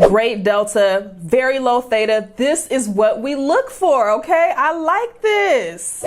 great delta, very low theta. This is what we look for, okay? I like this.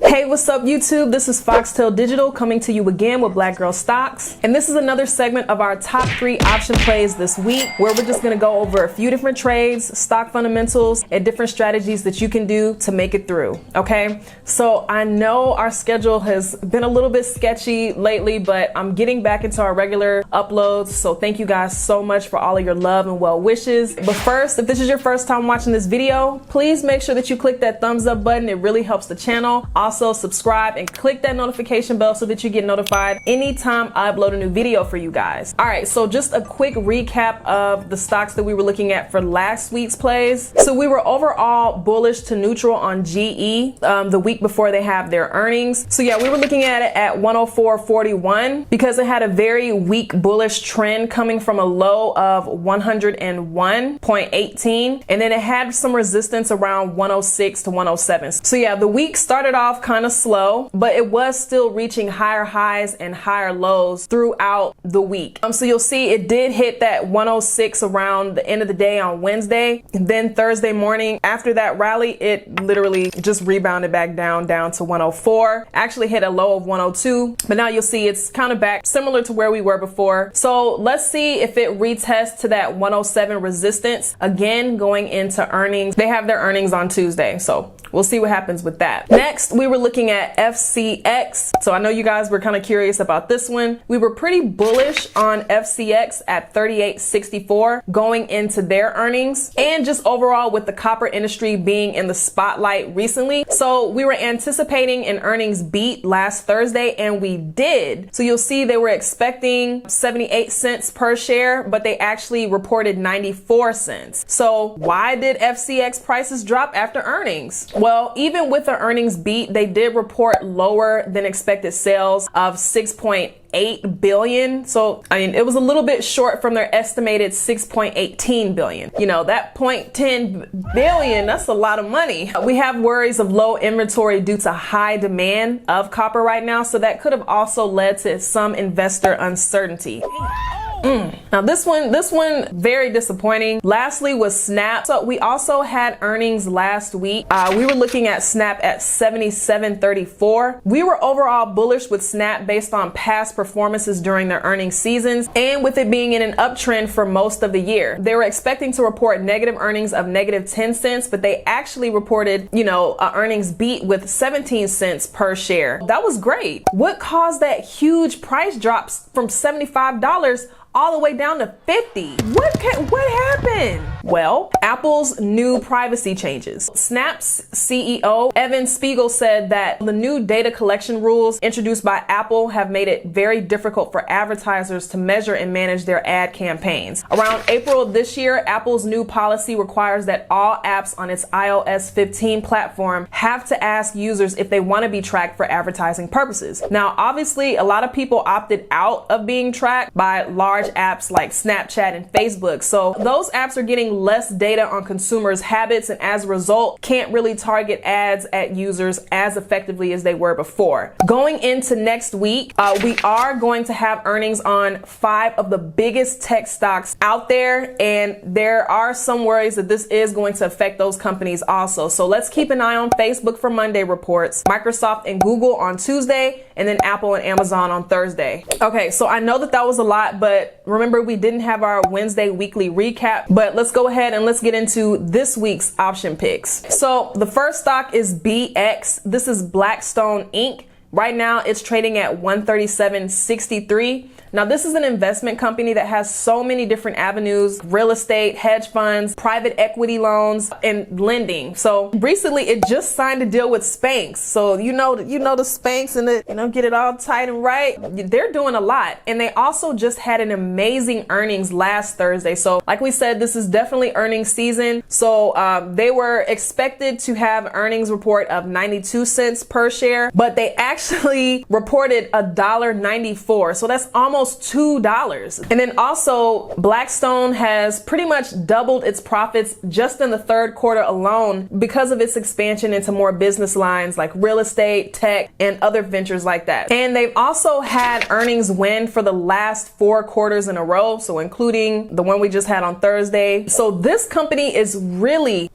Hey, what's up YouTube? This is Foxtail Digital coming to you again with Black Girl Stocks. And this is another segment of our top 3 option plays this week, where we're just gonna go over a few different trades, stock fundamentals, and different strategies that you can do to make it through, okay? So I know our schedule has been a little bit sketchy lately, but I'm getting back into our regular uploads. So thank you guys so much for all of your love and well wishes. But first, if this is your first time watching this video, please make sure that you click that thumbs up button. It really helps the channel. Also, subscribe and click that notification bell so that you get notified anytime I upload a new video for you guys. All right, so just a quick recap of the stocks that we were looking at for last week's plays. So we were overall bullish to neutral on GE the week before they have their earnings. So yeah, we were looking at it at 104.41 because it had a very weak bullish trend coming from a low of 101.18, and then it had some resistance around 106 to 107. So yeah, the week started off kind of slow, but it was still reaching higher highs and higher lows throughout the week. So you'll see it did hit that 106 around the end of the day on Wednesday. And then Thursday morning, after that rally, it literally just rebounded back down to 104. Actually hit a low of 102, but now you'll see it's kind of back similar to where we were before. So let's see if it retests to that 107 resistance again going into earnings. They have their earnings on Tuesday, so we'll see what happens with that. Next, we were looking at FCX. So I know you guys were kind of curious about this one. We were pretty bullish on FCX at 38.64 going into their earnings, and just overall with the copper industry being in the spotlight recently. So we were anticipating an earnings beat last Thursday, and we did. So you'll see they were expecting 78 cents per share, but they actually reported 94 cents. So why did FCX prices drop after earnings? Well, even with the earnings beat, they did report lower than expected sales of 6.8 billion. So, I mean, it was a little bit short from their estimated 6.18 billion. You know, that 0.10 billion, that's a lot of money. We have worries of low inventory due to high demand of copper right now. So that could have also led to some investor uncertainty. Now this one very disappointing. Lastly was Snap. So we also had earnings last week. We were looking at Snap at 77.34. We were overall bullish with Snap based on past performances during their earnings seasons, and with it being in an uptrend for most of the year. They were expecting to report negative earnings of negative 10 cents, but they actually reported, you know, a earnings beat with 17 cents per share. That was great. What caused that huge price drops from $75 all the way down to 50? What happened? Well, Apple's new privacy changes. Snap's CEO, Evan Spiegel, said that the new data collection rules introduced by Apple have made it very difficult for advertisers to measure and manage their ad campaigns. Around April of this year, Apple's new policy requires that all apps on its iOS 15 platform have to ask users if they want to be tracked for advertising purposes. Now, obviously, a lot of people opted out of being tracked by large apps like Snapchat and Facebook. So those apps are getting less data on consumers' habits, and as a result, can't really target ads at users as effectively as they were before. Going into next week, we are going to have earnings on 5 of the biggest tech stocks out there, and there are some worries that this is going to affect those companies also. So let's keep an eye on Facebook for Monday reports, Microsoft and Google on Tuesday, and then Apple and Amazon on Thursday. Okay, so I know that was a lot, but remember we didn't have our Wednesday weekly recap, but let's go ahead and let's get into this week's option picks. So the first stock is BX. This is Blackstone Inc. Right now it's trading at 137.63. Now, this is an investment company that has so many different avenues: real estate, hedge funds, private equity loans, and lending. So recently it just signed a deal with Spanx. So you know the Spanx and get it all tight and right. They're doing a lot. And they also just had an amazing earnings last Thursday. So like we said, this is definitely earnings season. So they were expected to have earnings report of 92 cents per share, but they actually actually reported $1.94. So that's almost $2. And then also Blackstone has pretty much doubled its profits just in the third quarter alone because of its expansion into more business lines like real estate, tech, and other ventures like that. And they've also had earnings win for the last 4 quarters in a row, so including the one we just had on Thursday. So this company is really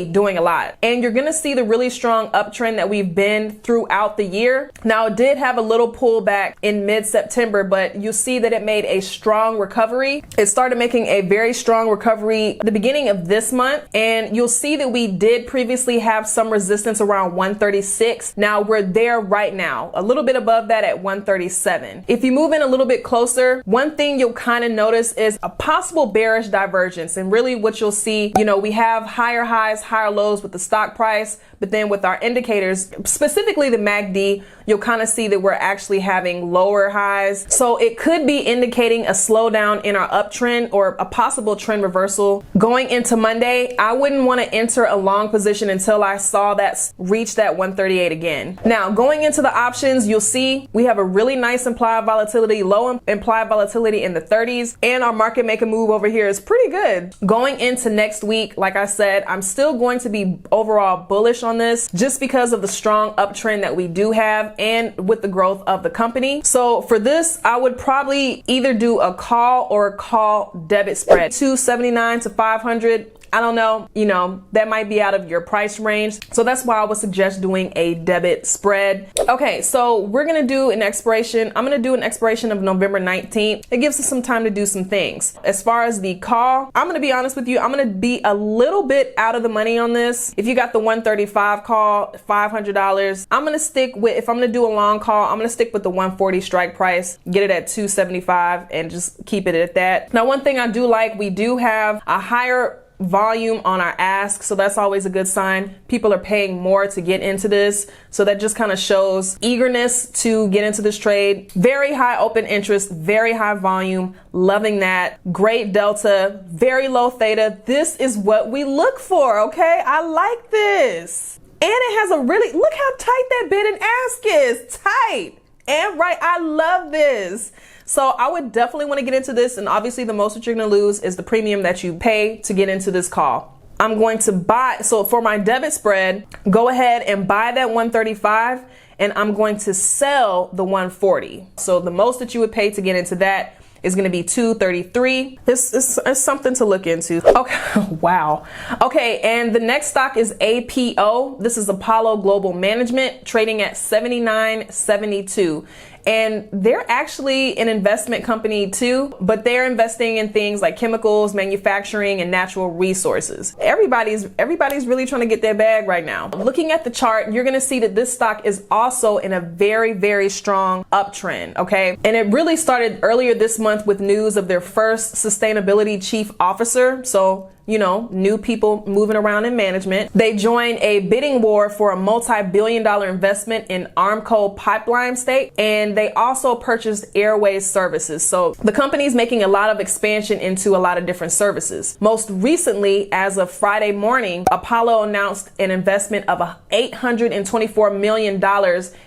doing a lot. And you're gonna see the really strong uptrend that we've been throughout the year. Now, it did have a little pullback in mid-September, but you'll see that it made a strong recovery. It started making a very strong recovery at the beginning of this month, and you'll see that we did previously have some resistance around 136. Now we're there right now, a little bit above that at 137. If you move in a little bit closer, one thing you'll kind of notice is a possible bearish divergence. And really what you'll see, you know, we have higher highs, higher lows with the stock price, but then with our indicators, specifically the MACD, you'll kind of see that we're actually having lower highs. So it could be indicating a slowdown in our uptrend or a possible trend reversal. Going into Monday, I wouldn't want to enter a long position until I saw that reach that 138 again. Now, going into the options, you'll see we have a really nice implied volatility, low implied volatility in the 30s, and our market maker move over here is pretty good. Going into next week, like I said, I'm still going to be overall bullish on this just because of the strong uptrend that we do have and with the growth of the company. So for this, I would probably either do a call or a call debit spread, 279 to 500. I don't know, you know, that might be out of your price range. So that's why I would suggest doing a debit spread. Okay, so we're gonna do an expiration. I'm gonna do an expiration of November 19th. It gives us some time to do some things. As far as the call, I'm gonna be honest with you, I'm gonna be a little bit out of the money on this. If you got the 135 call, $500, I'm gonna stick with, if I'm gonna do a long call, I'm gonna stick with the 140 strike price, get it at 275 and just keep it at that. Now, one thing I do like, we do have a higher volume on our ask, so that's always a good sign. People are paying more to get into this, so that just kind of shows eagerness to get into this trade. Very high open interest, very high volume, loving that. Great delta, very low theta. This is what we look for, okay? I like this. And it has a really, look how tight that bid and ask is. Tight and right. I love this. So I would definitely want to get into this. And obviously the most that you're going to lose is the premium that you pay to get into this call. I'm going to buy, so for my debit spread, go ahead and buy that 135 and I'm going to sell the 140. So the most that you would pay to get into that is going to be 233. This is something to look into. Okay, wow. Okay, and the next stock is APO. This is Apollo Global Management, trading at 79.72. And they're actually an investment company too, but they're investing in things like chemicals, manufacturing, and natural resources. Everybody's really trying to get their bag right now. Looking at the chart, you're gonna see that this stock is also in a very strong uptrend, okay? And it really started earlier this month with news of their first sustainability chief officer. So, you know, new people moving around in management. They joined a bidding war for a multi-billion-dollar investment in Aramco pipeline stake, and they also purchased Airways services. So the company's making a lot of expansion into a lot of different services. Most recently, as of Friday morning, Apollo announced an investment of $824 million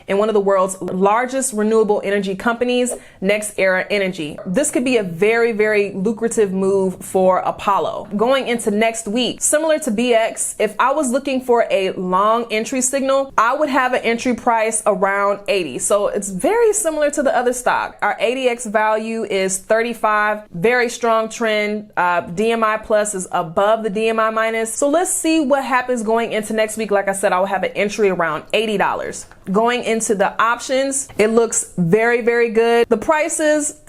in one of the world's largest renewable energy companies, NextEra Energy. This could be a very lucrative move for Apollo. Going into next week, similar to BX, if I was looking for a long entry signal, I would have an entry price around 80. So it's very similar to the other stock. Our ADX value is 35, very strong trend. DMI plus is above the DMI minus. So let's see what happens going into next week. Like I said, I will have an entry around $80. Going into the options, it looks very good. The prices,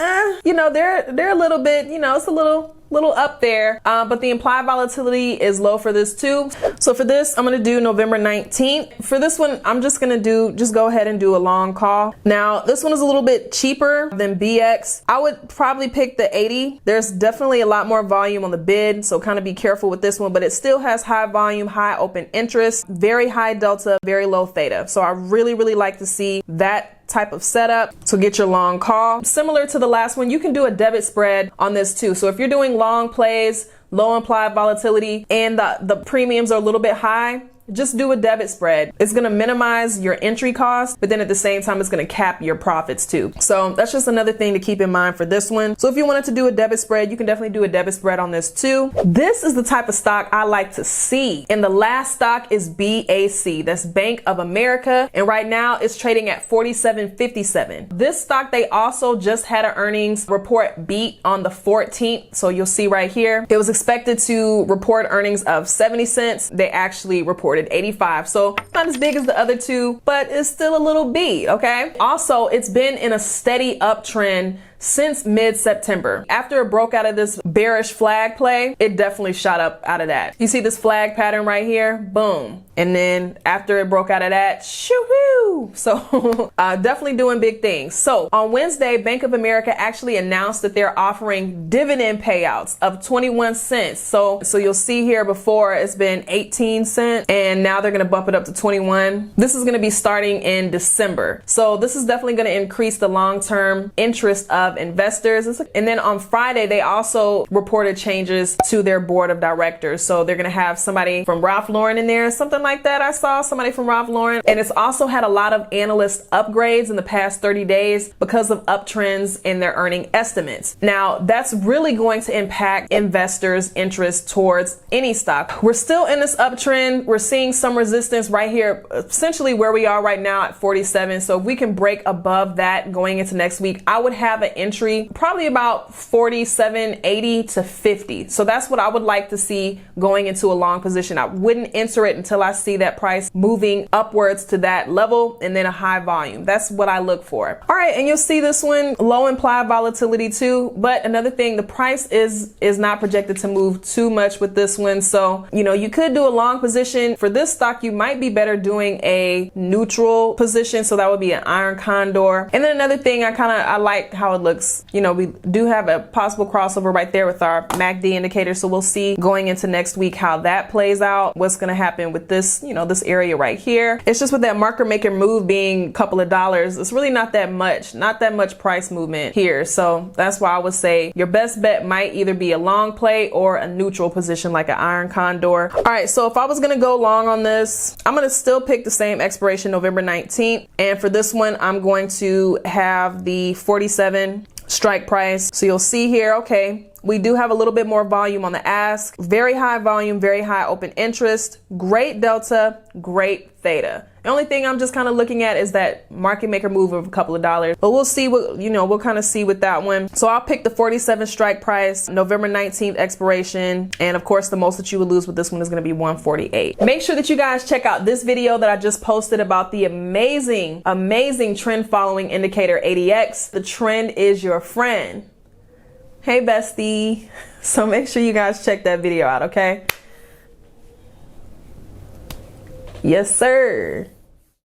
you know, they're a little bit, you know, it's a little up there, but the implied volatility is low for this too. So for this, I'm gonna do November 19th. For this one, I'm just gonna go ahead and do a long call. Now, this one is a little bit cheaper than BX. I would probably pick the 80. There's definitely a lot more volume on the bid, so kind of be careful with this one, but it still has high volume, high open interest, very high delta, very low theta. So I really like to see that type of setup to get your long call. Similar to the last one, you can do a debit spread on this too. So if you're doing long plays, low implied volatility, and the premiums are a little bit high, just do a debit spread. It's going to minimize your entry cost, but then at the same time, it's going to cap your profits too. So that's just another thing to keep in mind for this one. So if you wanted to do a debit spread, you can definitely do a debit spread on this too. This is the type of stock I like to see. And the last stock is BAC. That's Bank of America. And right now it's trading at 47.57. This stock, they also just had an earnings report beat on the 14th. So you'll see right here, it was expected to report earnings of 70 cents. They actually reported 85. So not as big as the other two, but it's still a little beat, okay? Also, it's been in a steady uptrend since mid-September. After it broke out of this bearish flag play, it definitely shot up out of that. You see this flag pattern right here? Boom. And then after it broke out of that, shoo-hoo. So definitely doing big things. So on Wednesday, Bank of America actually announced that they're offering dividend payouts of 21 cents. So you'll see here before it's been 18 cents and now they're going to bump it up to 21. This is going to be starting in December. So this is definitely going to increase the long-term interest of investors. And then on Friday, they also reported changes to their board of directors. So they're going to have somebody from Ralph Lauren in there, something like that. I saw somebody from Ralph Lauren, and it's also had a lot of analyst upgrades in the past 30 days because of uptrends in their earning estimates. Now that's really going to impact investors' interest towards any stock. We're still in this uptrend. We're seeing some resistance right here, essentially where we are right now at 47. So if we can break above that going into next week, I would have an entry probably about 47.80 to 50. So that's what I would like to see going into a long position. I wouldn't enter it until I see that price moving upwards to that level and then a high volume. That's what I look for. All right, and you'll see this one, low implied volatility too. But another thing, the price is not projected to move too much with this one. So, you know, you could do a long position. For this stock, you might be better doing a neutral position. So that would be an iron condor. And then another thing, I like how it looks. You know, we do have a possible crossover right there with our MACD indicator. So we'll see going into next week how that plays out. What's going to happen with this, you know, this area right here. It's just with that market maker move being a couple of dollars, it's really not that much price movement here. So that's why I would say your best bet might either be a long play or a neutral position like an iron condor. All right, so if I was going to go long on this, I'm going to still pick the same expiration, November 19th. And for this one, I'm going to have the 47 strike price. So you'll see here, okay, we do have a little bit more volume on the ask. Very high volume, very high open interest, great delta, great theta. The only thing I'm just kind of looking at is that market maker move of a couple of dollars, but we'll see what, you know, we'll kind of see with that one. So I'll pick the 47 strike price, November 19th expiration. And of course, the most that you would lose with this one is going to be 148. Make sure that you guys check out this video that I just posted about the amazing trend following indicator ADX. The trend is your friend. Hey, bestie. So make sure you guys check that video out, okay? Yes, sir.